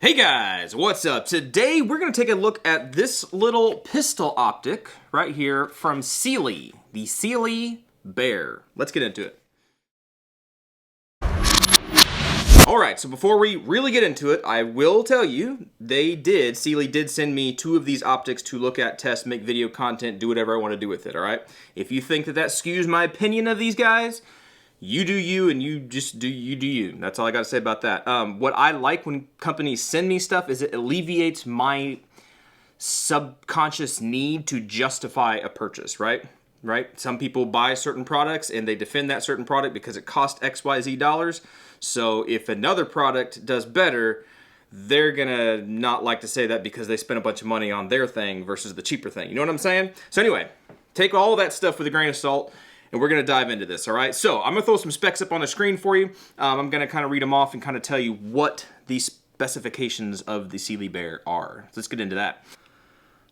Hey guys, what's up? Today we're going to take a look at this little pistol optic right here from CYELEE, the CYELEE Bear. Let's get into it. Alright, so before we really get into it, I will tell you, CYELEE did send me 2 of these optics to look at, test, make video content, do whatever I want to do with it, alright? If you think that skews my opinion of these guys, you do you, and you just do you. That's all I got to say about that. What I like when companies send me stuff is it alleviates my subconscious need to justify a purchase, right? Some people buy certain products and they defend that certain product because it cost XYZ dollars. So if another product does better, they're gonna not like to say that because they spent a bunch of money on their thing versus the cheaper thing. You know what I'm saying? So anyway, take all that stuff with a grain of salt. And we're going to dive into this, all right? So I'm going to throw some specs up on the screen for you. I'm going to kind of read them off and kind of tell you what the specifications of the CYELEE Bear are. So let's get into that.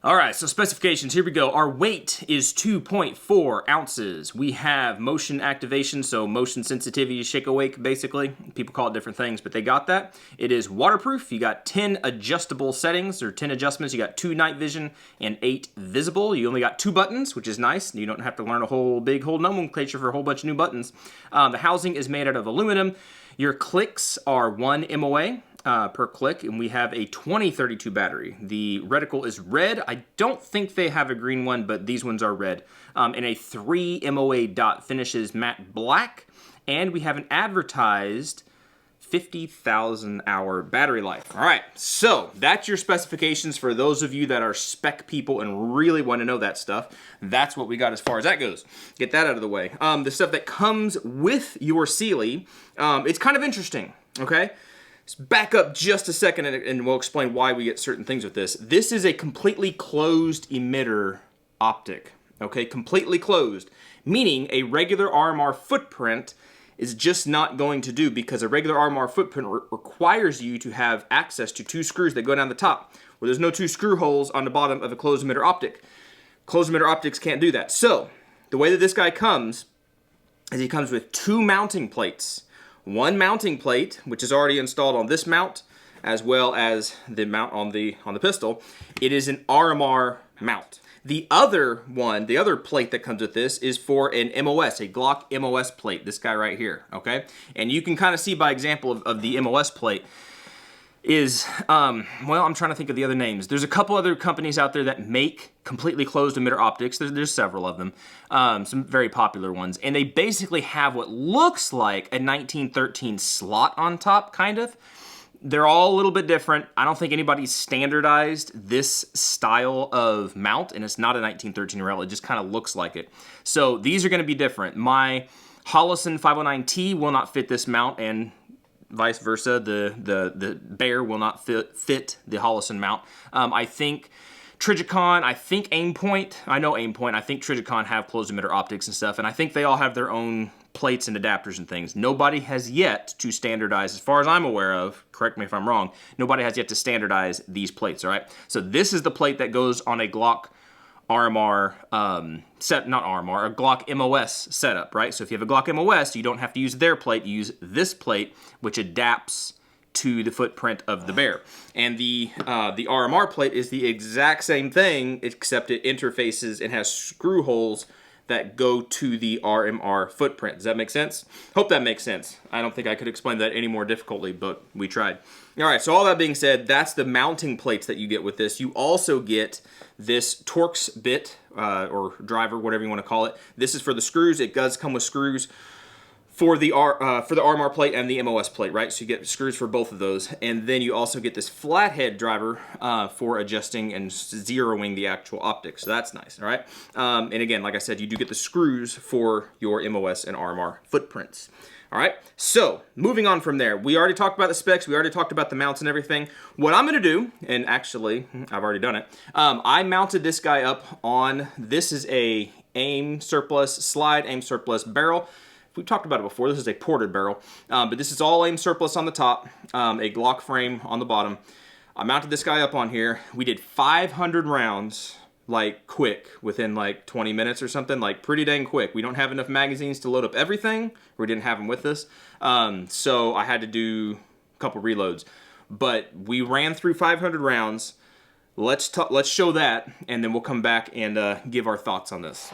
All right, so specifications, here we go. Our weight is 2.4 ounces. We have motion activation, so motion sensitivity, shake awake, basically. People call it different things, but they got that. It is waterproof. You got 10 adjustable settings, or 10 adjustments. You got 2 night vision and 8 visible. You only got 2 buttons, which is nice. You don't have to learn a whole nomenclature for a whole bunch of new buttons. The housing is made out of aluminum. Your clicks are 1 MOA. Per click, and we have a 2032 battery. The reticle is red. I don't think they have a green one, but these ones are red. And a 3 MOA dot finishes matte black, and we have an advertised 50,000 hour battery life. All right, so that's your specifications for those of you that are spec people and really want to know that stuff. That's what we got as far as that goes. Get that out of the way. The stuff that comes with your CYELEE, it's kind of interesting, okay? Let's back up just a second and we'll explain why we get certain things with this. This is a completely closed emitter optic, okay? Completely closed, meaning a regular RMR footprint is just not going to do because a regular RMR footprint requires you to have access to 2 screws that go down the top. Well, there's no 2 screw holes on the bottom of a closed emitter optic. Closed emitter optics can't do that. So, the way that this guy comes is he comes with 2 mounting plates. 1 mounting plate, which is already installed on this mount, as well as the mount on the pistol. It is an RMR mount. The other one, the other plate that comes with this is for an MOS, a Glock MOS plate, this guy right here, okay? And you can kind of see by example of the MOS plate is, well, I'm trying to think of the other names. There's a couple other companies out there that make completely closed emitter optics. There's several of them, some very popular ones. And they basically have what looks like a 1913 slot on top, kind of. They're all a little bit different. I don't think anybody's standardized this style of mount, and it's not a 1913 rail. It just kind of looks like it. So these are going to be different. My Holosun 509T will not fit this mount, and vice versa, the Bear will not fit the Holosun mount. I think Trijicon, I think Aimpoint, I know Aimpoint, I think Trijicon have closed emitter optics and stuff, and I think they all have their own plates and adapters and things. Nobody has yet to standardize, as far as I'm aware of, correct me if I'm wrong, nobody has yet to standardize these plates, all right? So this is the plate that goes on a Glock RMR, a Glock MOS setup, right? So if you have a Glock MOS, you don't have to use their plate, you use this plate, which adapts to the footprint of the Bear. And the RMR plate is the exact same thing, except it interfaces and has screw holes that go to the RMR footprint. Does that make sense? Hope that makes sense. I don't think I could explain that any more difficultly, but we tried. All right, so all that being said, that's the mounting plates that you get with this. You also get this Torx bit, or driver, whatever you want to call it. This is for the screws. It does come with screws for the RMR plate and the MOS plate, right? So you get screws for both of those. And then you also get this flathead driver for adjusting and zeroing the actual optics. So that's nice, all right? And again, like I said, you do get the screws for your MOS and RMR footprints. All right, so moving on from there, we already talked about the specs, we already talked about the mounts and everything. What I'm gonna do, and actually, I've already done it, I mounted this guy up on, this is a aim surplus barrel. We've talked about it before, this is a ported barrel, but this is all aim surplus on the top, a Glock frame on the bottom. I mounted this guy up on here. We did 500 rounds, like quick, within like 20 minutes or something, like pretty dang quick. We don't have enough magazines to load up everything. We didn't have them with us. So I had to do a couple reloads. but we ran through 500 rounds. Let's show that, and then we'll come back and give our thoughts on this.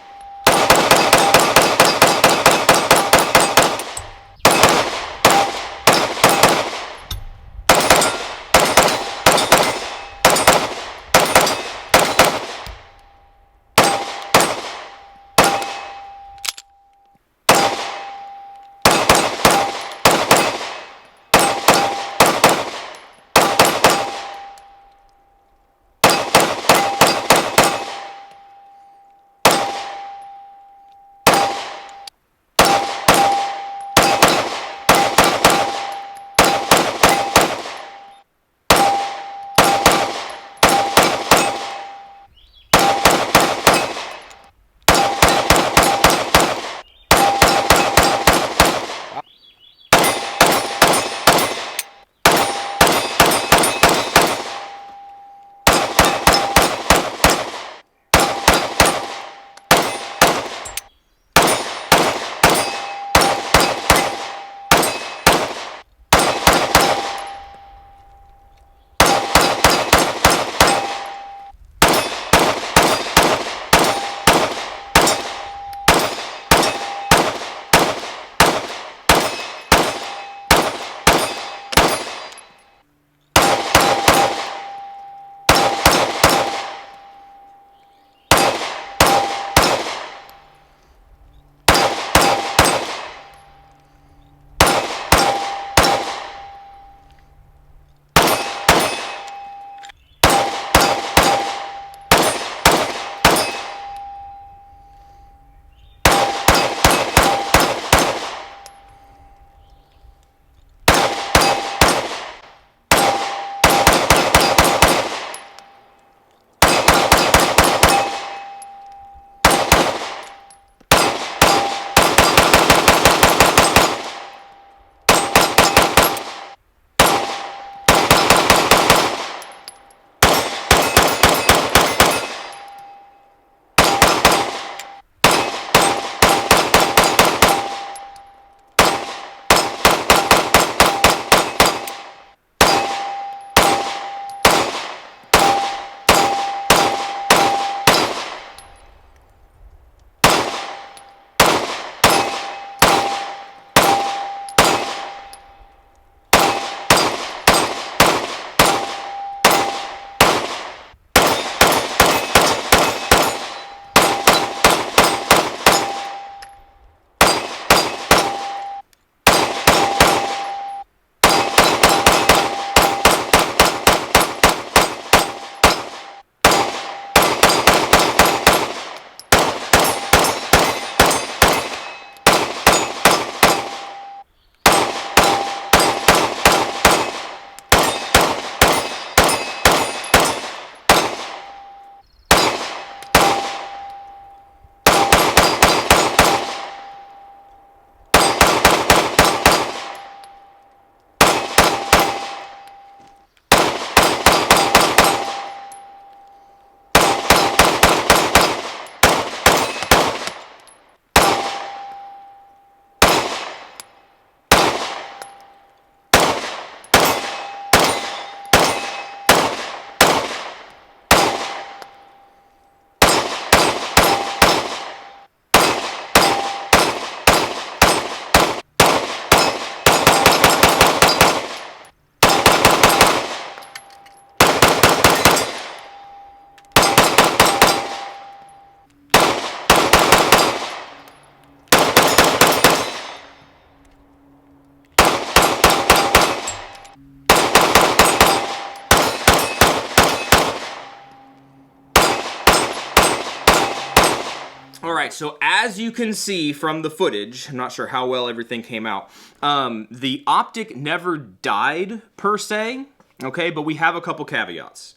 All right, so as you can see from the footage, I'm not sure how well everything came out, the optic never died per se, okay, but we have a couple caveats.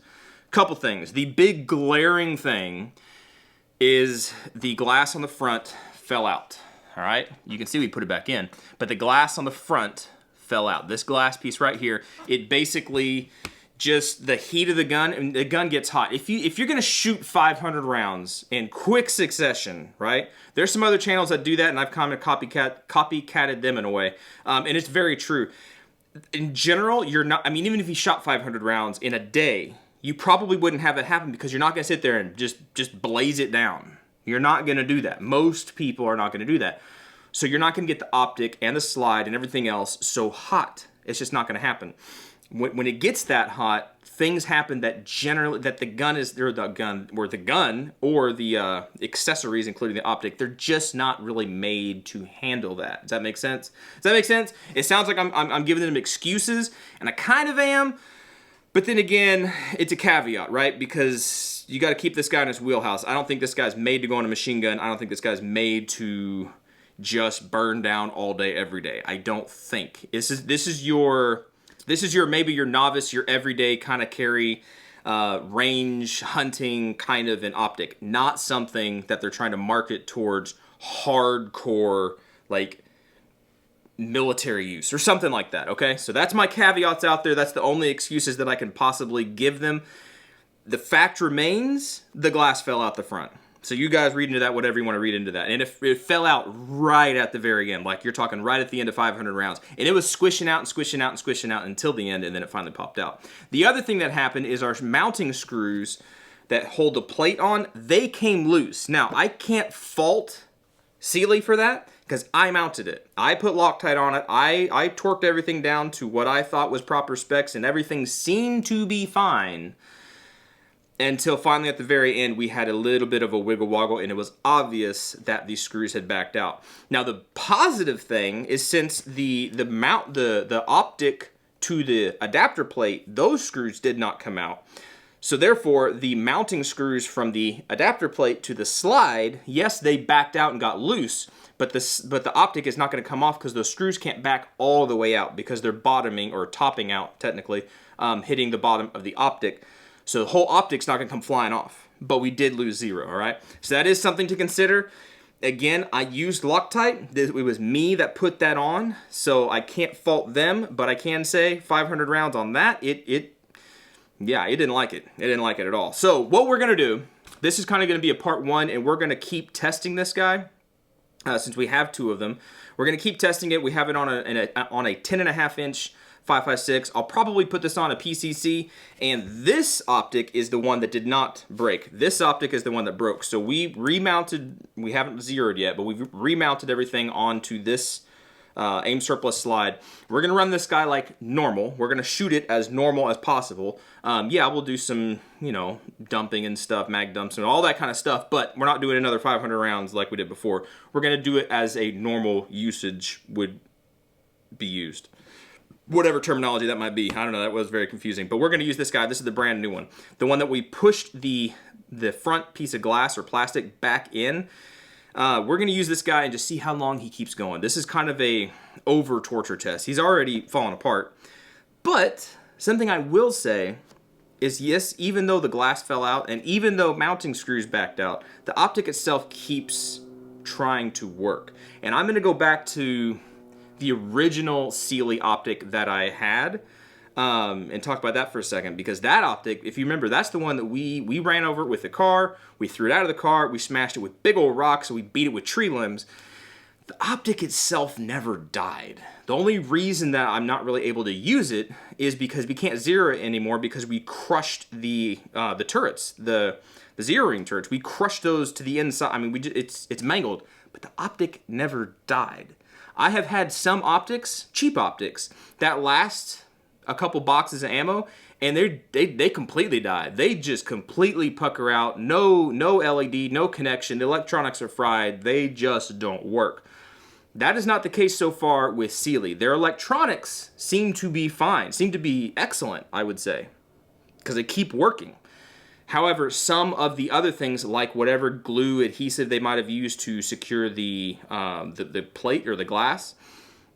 Couple things. The big glaring thing is the glass on the front fell out, all right? You can see we put it back in, but the glass on the front fell out. This glass piece right here, it basically just the heat of the gun, and the gun gets hot. If you're gonna shoot 500 rounds in quick succession, right? There's some other channels that do that, and I've kind of copycatted them in a way, and it's very true. in general, you're not, I mean, even if you shot 500 rounds in a day, you probably wouldn't have it happen because you're not going to sit there and just blaze it down. You're not going to do that. Most people are not going to do that. So you're not going to get the optic and the slide and everything else so hot. It's just not going to happen. When it gets that hot, things happen that generally, that the gun or the accessories, including the optic, they're just not really made to handle that. Does that make sense? Does that make sense? It sounds like I'm giving them excuses, and I kind of am, but then again, it's a caveat, right? Because you got to keep this guy in his wheelhouse. I don't think this guy's made to go on a machine gun. I don't think this guy's made to just burn down all day, every day. I don't think. This is your maybe your novice, your everyday kind of carry, range hunting kind of an optic. Not something that they're trying to market towards hardcore, like, military use or something like that, okay? So that's my caveats out there. That's the only excuses that I can possibly give them. The fact remains, the glass fell out the front. So you guys read into that whatever you want to read into that. And it fell out right at the very end, like you're talking right at the end of 500 rounds. And it was squishing out and squishing out and squishing out until the end, and then it finally popped out. The other thing that happened is our mounting screws that hold the plate on, they came loose. Now, I can't fault CYELEE for that because I mounted it. I put Loctite on it. I torqued everything down to what I thought was proper specs, and everything seemed to be fine. Until finally at the very end, we had a little bit of a wiggle woggle, and it was obvious that these screws had backed out. Now, the positive thing is since the optic to the adapter plate, those screws did not come out. So therefore, the mounting screws from the adapter plate to the slide, yes, they backed out and got loose, but the optic is not going to come off because those screws can't back all the way out because they're bottoming or topping out, technically, hitting the bottom of the optic. So the whole optic's not going to come flying off, but we did lose 0, all right? So that is something to consider. Again, I used Loctite. It was me that put that on, so I can't fault them, but I can say 500 rounds on that, yeah, it didn't like it. It didn't like it at all. So what we're going to do, this is kind of going to be a part 1, and we're going to keep testing this guy since we have 2 of them. We're going to keep testing it. We have it on a 10.5-inch 5.56. I'll probably put this on a PCC, and this optic is the one that did not break. This optic is the one that broke. So we remounted, we haven't zeroed yet, but we've remounted everything onto this aim surplus slide. We're gonna run this guy like normal. We're gonna shoot it as normal as possible. Yeah, we'll do some, dumping and stuff, mag dumps and all that kind of stuff, but we're not doing another 500 rounds like we did before. We're gonna do it as a normal usage would be used. Whatever terminology that might be. I don't know, that was very confusing. But we're going to use this guy. This is the brand new one. The one that we pushed the front piece of glass or plastic back in. We're going to use this guy and just see how long he keeps going. This is kind of a over-torture test. He's already fallen apart. But something I will say is, yes, even though the glass fell out and even though mounting screws backed out, the optic itself keeps trying to work. And I'm going to go back to the original CYELEE optic that I had, and talk about that for a second, because that optic, if you remember, that's the one that we ran over it with the car, we threw it out of the car, we smashed it with big old rocks, we beat it with tree limbs. The optic itself never died. The only reason that I'm not really able to use it is because we can't zero it anymore because we crushed the turrets, the zeroing turrets. We crushed those to the inside. I mean, it's mangled, but the optic never died. I have had some optics, cheap optics, that last a couple boxes of ammo, and they completely die. They just completely pucker out. No LED, no connection. The electronics are fried. They just don't work. That is not the case so far with CYELEE. Their electronics seem to be fine, seem to be excellent, I would say, because they keep working. However, some of the other things, like whatever glue adhesive they might have used to secure the plate or the glass,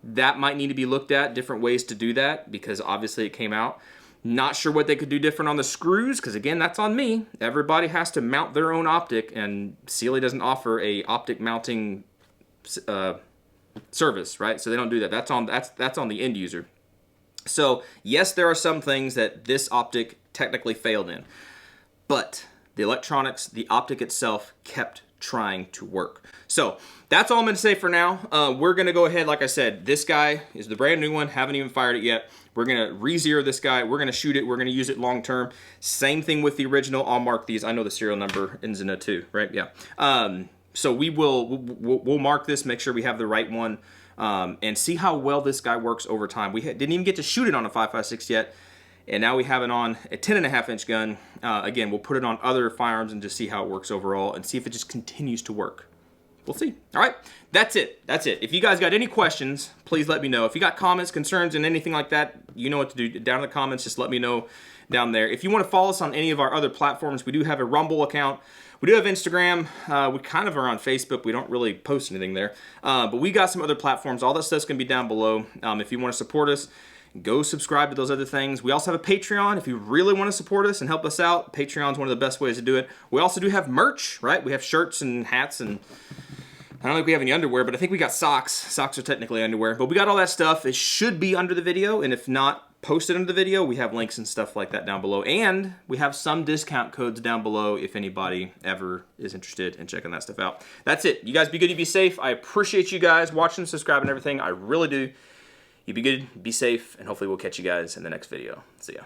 that might need to be looked at, different ways to do that, because obviously it came out. Not sure what they could do different on the screws, because again, that's on me. Everybody has to mount their own optic, and CYELEE doesn't offer a optic mounting service, right? So they don't do that. That's on the end user. So yes, there are some things that this optic technically failed in. But the electronics, the optic itself kept trying to work. So that's all I'm going to say for now. We're going to go ahead, like I said, this guy is the brand new one, haven't even fired it yet. We're going to re-zero this guy. We're going to shoot it. We're going to use it long term. Same thing with the original. I'll mark these. I know the serial number ends in a 2, right? Yeah. So we'll mark this, make sure we have the right one, and see how well this guy works over time. We didn't even get to shoot it on a 5.56 yet, and now we have it on a 10.5-inch gun. Again, we'll put it on other firearms and just see how it works overall and see if it just continues to work. We'll see. All right, that's it. That's it. If you guys got any questions, please let me know. If you got comments, concerns, and anything like that, you know what to do. Down in the comments, just let me know down there. If you want to follow us on any of our other platforms, we do have a Rumble account. We do have Instagram. We kind of are on Facebook. We don't really post anything there. But we got some other platforms. All that stuff's going to be down below. If you want to support us, go subscribe to those other things. We also have a Patreon. If you really want to support us and help us out, Patreon's one of the best ways to do it. We also do have merch, right? We have shirts and hats, and I don't think we have any underwear, but I think we got socks. Socks are technically underwear. But we got all that stuff. It should be under the video, and if not posted under the video, we have links and stuff like that down below. And we have some discount codes down below if anybody ever is interested in checking that stuff out. That's it. You guys be good, you be safe. I appreciate you guys watching, subscribing, and everything. I really do. You be good, be safe, and hopefully we'll catch you guys in the next video. See ya.